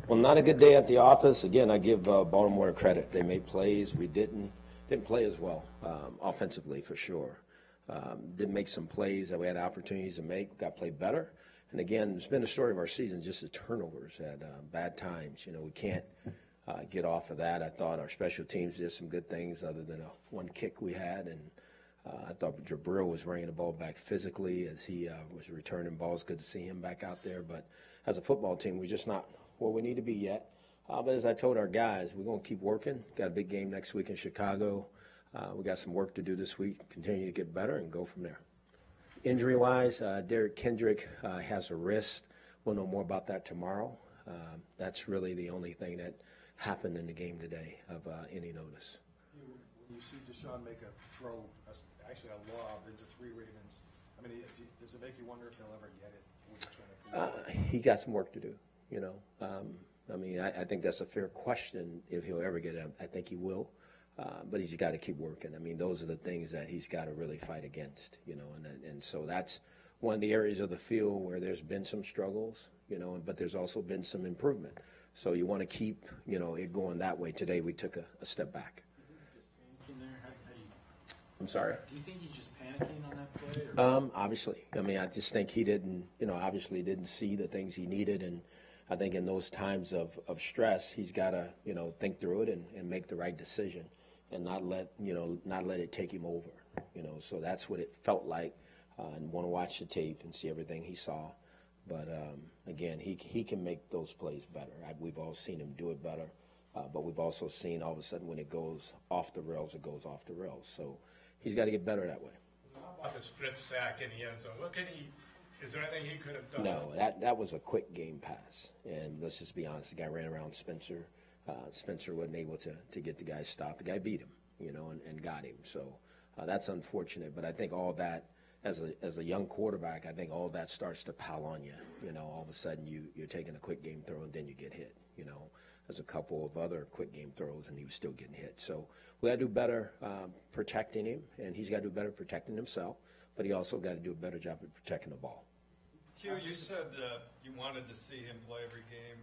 Well, not a good day at the office. Again, I give Baltimore credit. They made plays. We didn't play as well offensively for sure. Did make some plays that we had opportunities to make. Got played better. And again, it's been the story of our season, just the turnovers at bad times. We can't get off of that. I thought our special teams did some good things other than one kick we had. And I thought Jabril was bringing the ball back physically as he was returning balls. Good to see him back out there. But as a football team, we're just not where we need to be yet. But as I told our guys, we're going to keep working. Got a big game next week in Chicago. We got some work to do this week, continue to get better, and go from there. Injury-wise, Derek Kendrick has a wrist. We'll know more about that tomorrow. That's really the only thing that happened in the game today of any notice. When you see Deshaun make a throw, actually a lob into 3 Ravens, I mean, does it make you wonder if he'll ever get it? He got some work to do. I mean, I think that's a fair question if he'll ever get it. I think he will, but he's got to keep working. I mean, those are the things that he's got to really fight against, and so that's one of the areas of the field where there's been some struggles, but there's also been some improvement. So you want to keep, it going that way. Today we took a step back. I'm sorry? Do you think he's just panicking on that play? Or? Obviously. I mean, I just think he didn't, obviously didn't see the things he needed. And I think in those times of stress, he's got to, think through it and make the right decision and not let it take him over, So that's what it felt like. And want to watch the tape and see everything he saw. But, again, he can make those plays better. We've all seen him do it better. But we've also seen all of a sudden when it goes off the rails, it goes off the rails. So he's got to get better that way. How about the strip sack in the end zone? Is there anything he could have done? No, that was a quick game pass. And let's just be honest, the guy ran around Spencer. Spencer wasn't able to get the guy stopped. The guy beat him, and got him. So that's unfortunate. But I think all that, as a young quarterback, I think all that starts to pile on you. All of a sudden you're taking a quick game throw and then you get hit. There's a couple of other quick game throws and he was still getting hit. So we got to do better protecting him, and he's got to do better protecting himself, but he also got to do a better job of protecting the ball. Hue, you said you wanted to see him play every game.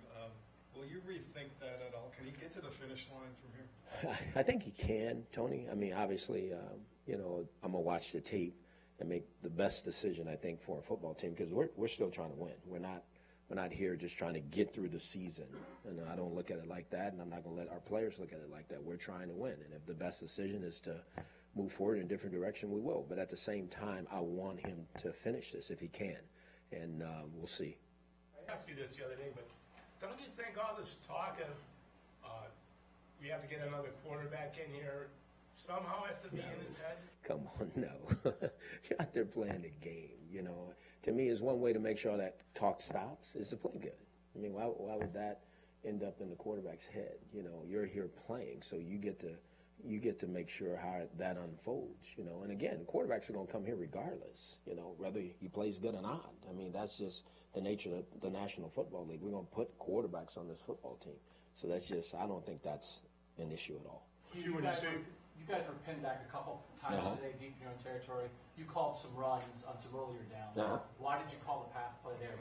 Will you rethink that at all? Can he get to the finish line from here? I think he can, Tony. I mean, obviously, I'm going to watch the tape and make the best decision, I think, for a football team because we're still trying to win. We're not here just trying to get through the season. And I don't look at it like that, and I'm not going to let our players look at it like that. We're trying to win. And if the best decision is to move forward in a different direction, we will. But at the same time, I want him to finish this if he can. And we'll see. I asked you this the other day, but don't you think all this talk of we have to get another quarterback in here somehow has to be in his head? Come on, no. You're out there playing the game, To me, is one way to make sure that talk stops is to play good. I mean, why would that end up in the quarterback's head? You're here playing, so you get to make sure how that unfolds, And again, quarterbacks are going to come here regardless, whether he plays good or not. I mean, that's just the nature of the National Football League. We're going to put quarterbacks on this football team. So I don't think that's an issue at all. You guys were pinned back a couple times today, deep in your own territory. You called some runs on some earlier downs. Why did you call the pass play there?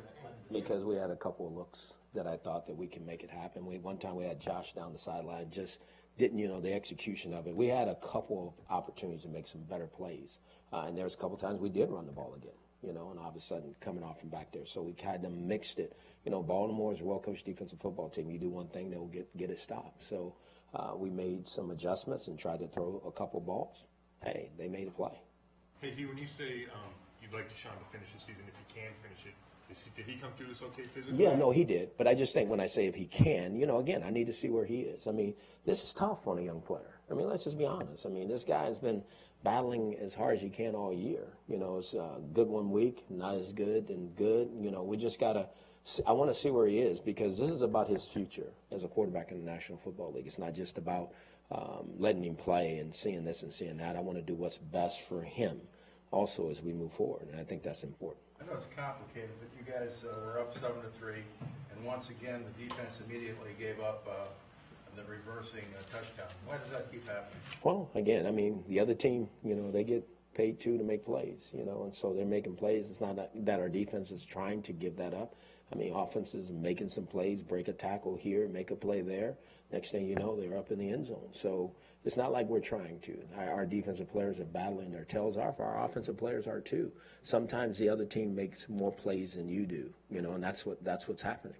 Because we had a couple of looks that I thought that we can make it happen. One time we had Josh down the sideline, just didn't, the execution of it. We had a couple of opportunities to make some better plays. And there's a couple of times we did run the ball again, and all of a sudden coming off from back there. So we kind of mixed it. Baltimore is a well-coached defensive football team. You do one thing, they'll get it stopped. So we made some adjustments and tried to throw a couple balls. Hey, they made a play. Hey, Hugh, when you say you'd like Deshaun to finish the season, if he can finish it, did he come through this okay physically? Yeah, no, he did. But I just think when I say if he can, again, I need to see where he is. I mean, this is tough on a young player. I mean, let's just be honest. I mean, this guy has been battling as hard as he can all year. It's good one week, not as good and good. We just got to – I want to see where he is because this is about his future as a quarterback in the National Football League. It's not just about letting him play and seeing this and seeing that. I want to do what's best for him also as we move forward, and I think that's important. I know it's complicated, but you guys were up 7-3, and once again the defense immediately gave up the reversing touchdown. Why does that keep happening? Well, again, I mean, the other team, they get paid too to make plays, and so they're making plays. It's not that our defense is trying to give that up. I mean, offenses making some plays, break a tackle here, make a play there. Next thing you know, they're up in the end zone. So it's not like we're trying to. Our defensive players are battling their tails off. Our offensive players are too. Sometimes the other team makes more plays than you do, and that's what's happening.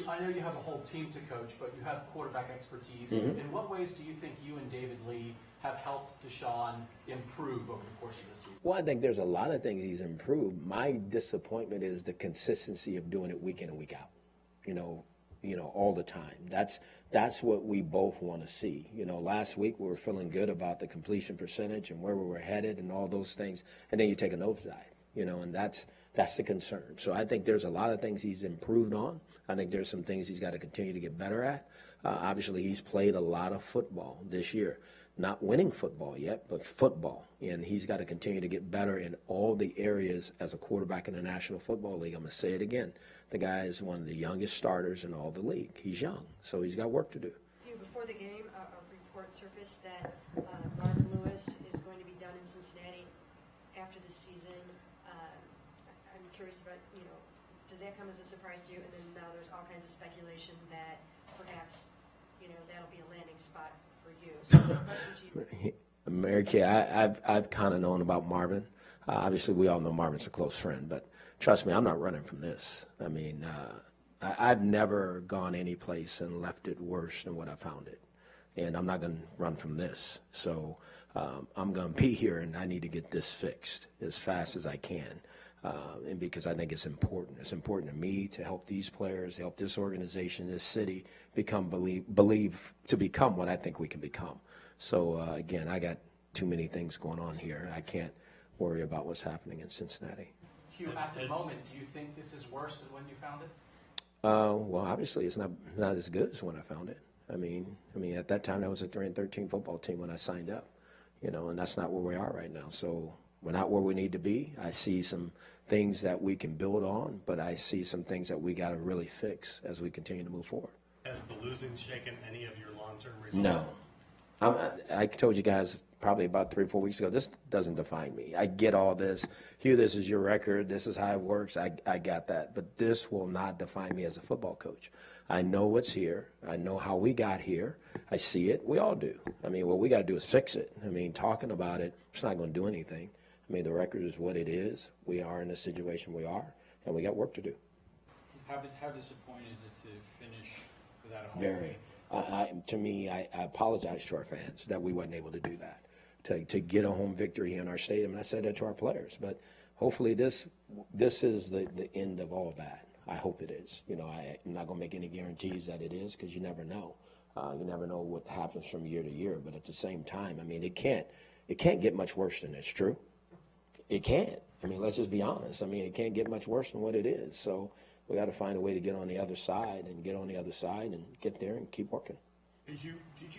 I know you have a whole team to coach, but you have quarterback expertise. Mm-hmm. In what ways do you think you and David Lee have helped Deshaun improve over the course of the season? Well, I think there's a lot of things he's improved. My disappointment is the consistency of doing it week in and week out, all the time. That's what we both want to see. Last week we were feeling good about the completion percentage and where we were headed and all those things, and then you take a nosedive, and that's the concern. So I think there's a lot of things he's improved on. I think there's some things he's got to continue to get better at. Obviously, he's played a lot of football this year. Not winning football yet, but football. And he's got to continue to get better in all the areas as a quarterback in the National Football League. I'm going to say it again. The guy is one of the youngest starters in all the league. He's young, so he's got work to do. Before the game, a report surfaced that Marvin Lewis is going to be done in Cincinnati after the season. I'm curious about, does that come as a surprise to you? And then now there's all kinds of speculation that perhaps, that'll be a landing spot for you. So the question to you. Mary Kay, I've kind of known about Marvin. Obviously, we all know Marvin's a close friend, but trust me, I'm not running from this. I mean, I've never gone any place and left it worse than what I found it. And I'm not going to run from this. So I'm going to be here, and I need to get this fixed as fast as I can. And because I think it's important. It's important to me to help these players, help this organization, this city believe to become what I think we can become. So, again, I got too many things going on here. I can't worry about what's happening in Cincinnati. Hugh, at the moment, do you think this is worse than when you found it? Well, obviously, it's not as good as when I found it. I mean, at that time, that was a 3-13 football team when I signed up, and that's not where we are right now. So we're not where we need to be. I see some things that we can build on, but I see some things that we got to really fix as we continue to move forward. Has the losing shaken any of your long-term results? No. I told you guys probably about 3 or 4 weeks ago, this doesn't define me. I get all this. Hugh, this is your record. This is how it works. I got that. But this will not define me as a football coach. I know what's here. I know how we got here. I see it. We all do. I mean, what we got to do is fix it. I mean, talking about it, it's not going to do anything. I mean, the record is what it is. We are in the situation we are, and we got work to do. How disappointing is it to finish without a home Very. To me, I apologize to our fans that we wasn't able to do that, to get a home victory in our stadium. And I said that to our players. But hopefully this is the end of all that. I hope it is. I'm not going to make any guarantees that it is because you never know. You never know what happens from year to year. But at the same time, I mean, it can't get much worse than this, true? It can't. I mean, let's just be honest. I mean, it can't get much worse than what it is. So we got to find a way to get on the other side and get there and keep working. Did you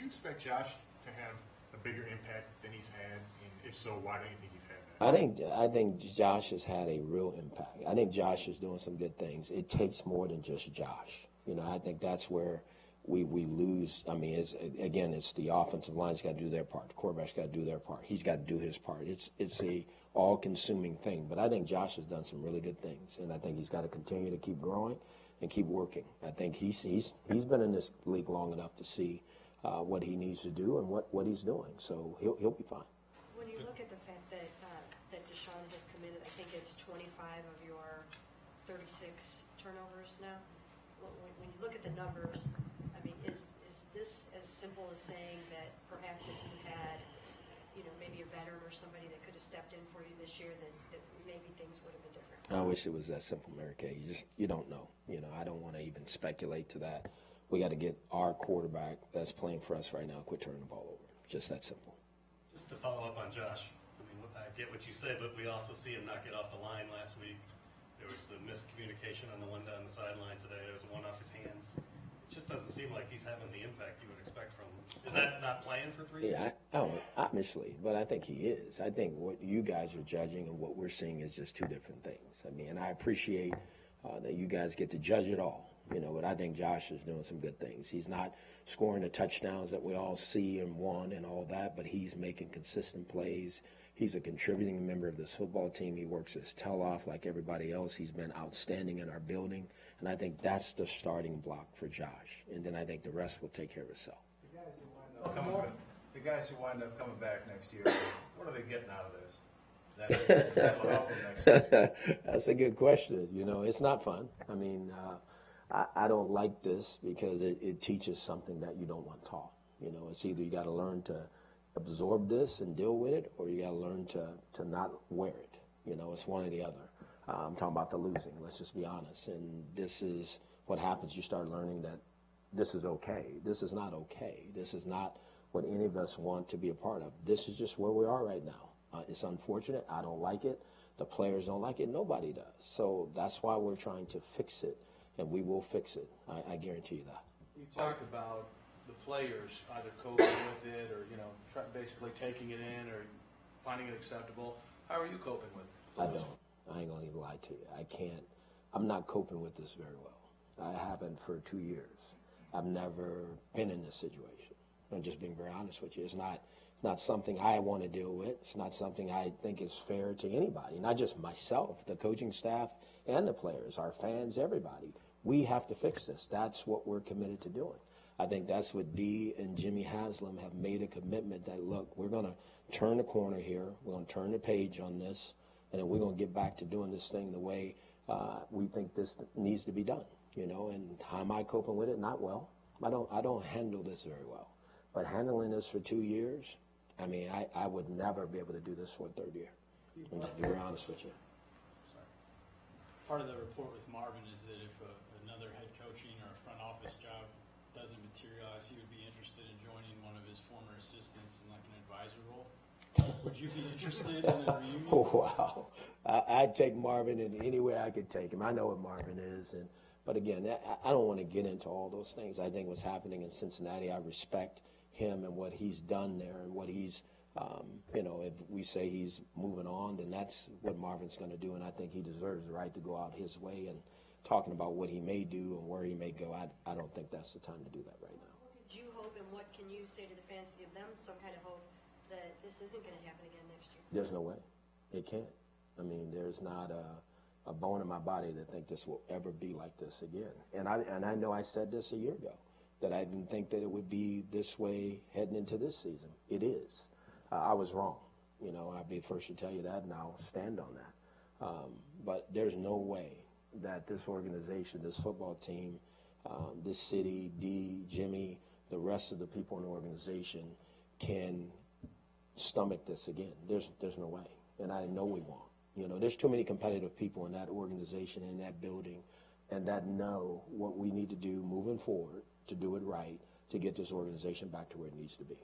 expect Josh to have a bigger impact than he's had? And if so, why don't you think he's had that? I think Josh has had a real impact. I think Josh is doing some good things. It takes more than just Josh. I think that's where we lose. I mean, it's the offensive line's got to do their part. The quarterback's got to do their part. He's got to do his part. It's a all-consuming thing. But I think Josh has done some really good things, and I think he's got to continue to keep growing and keep working. I think he's been in this league long enough to see what he needs to do and what he's doing. So he'll be fine. When you look at the fact that Deshaun has committed, I think it's 25 of your 36 turnovers now. When you look at the numbers, I mean, is this as simple as saying that perhaps if you had, maybe a veteran or somebody that could have stepped in for you this year, that maybe things would have been different? I wish it was that simple, Mary Kay. You don't know. I don't want to even speculate to that. We got to get our quarterback that's playing for us right now quit turning the ball over. Just that simple. Just to follow up on Josh, I get what you say, but we also see him not get off the line last week. There was the miscommunication on the one down the sideline today. There was one off his hands. It just doesn't seem like he's having the impact you would expect from him. Is that not playing for 3 years? Yeah, obviously, but I think he is. I think what you guys are judging and what we're seeing is just two different things. I mean, and I appreciate that you guys get to judge it all. But I think Josh is doing some good things. He's not scoring the touchdowns that we all see and want and all that, but he's making consistent plays. He's a contributing member of this football team. He works his tail off like everybody else. He's been outstanding in our building, and I think that's the starting block for Josh. And then I think the rest will take care of itself. The guys who wind up coming back next year, what are they getting out of this? That'll help them next year. That's a good question. It's not fun. I mean, I don't like this because it teaches something that you don't want taught. It's either you got to learn to absorb this and deal with it, or you got to learn to not wear it. It's one or the other. I'm talking about the losing. Let's just be honest. And this is what happens. You start learning that this is okay. This is not okay. This is not what any of us want to be a part of. This is just where we are right now. It's unfortunate. I don't like it. The players don't like it. Nobody does. So that's why we're trying to fix it, and we will fix it. I guarantee you that. You talked about the players either coping with it or, basically taking it in or finding it acceptable. How are you coping with it? I don't. I ain't going to even lie to you. I can't. I'm not coping with this very well. I haven't for 2 years. I've never been in this situation. I'm just being very honest with you. It's not something I want to deal with. It's not something I think is fair to anybody, not just myself, the coaching staff and the players, our fans, everybody. We have to fix this. That's what we're committed to doing. I think that's what Dee and Jimmy Haslam have made a commitment that, look, we're going to turn the corner here. We're going to turn the page on this, and then we're going to get back to doing this thing the way we think this needs to be done. And how am I coping with it? Not well. I don't handle this very well. But handling this for 2 years, I mean, I would never be able to do this for a third year. I'm just being very honest with you. Part of the report with Marvin is that if another head coaching or a front office job doesn't materialize, he would be interested in joining one of his former assistants in like an advisor role. Would you be interested in a reunion? Wow. I'd take Marvin in any way I could take him. I know what Marvin is. But again, I don't want to get into all those things. I think what's happening in Cincinnati, I respect him and what he's done there and what he's, if we say he's moving on, then that's what Marvin's going to do. And I think he deserves the right to go out his way. And talking about what he may do and where he may go, I don't think that's the time to do that right now. What could you hope, and what can you say to the fans to give them some kind of hope that this isn't going to happen again next year? There's no way. It can't. I mean, there's not a bone in my body that think this will ever be like this again. And I know I said this a year ago, that I didn't think that it would be this way heading into this season. It is. I was wrong. I'd be the first to tell you that, and I'll stand on that. But there's no way that this organization, this football team, this city, Dee, Jimmy, the rest of the people in the organization can stomach this again. There's no way. And I know we won't. There's too many competitive people in that organization, in that building, and that know what we need to do moving forward to do it right, to get this organization back to where it needs to be.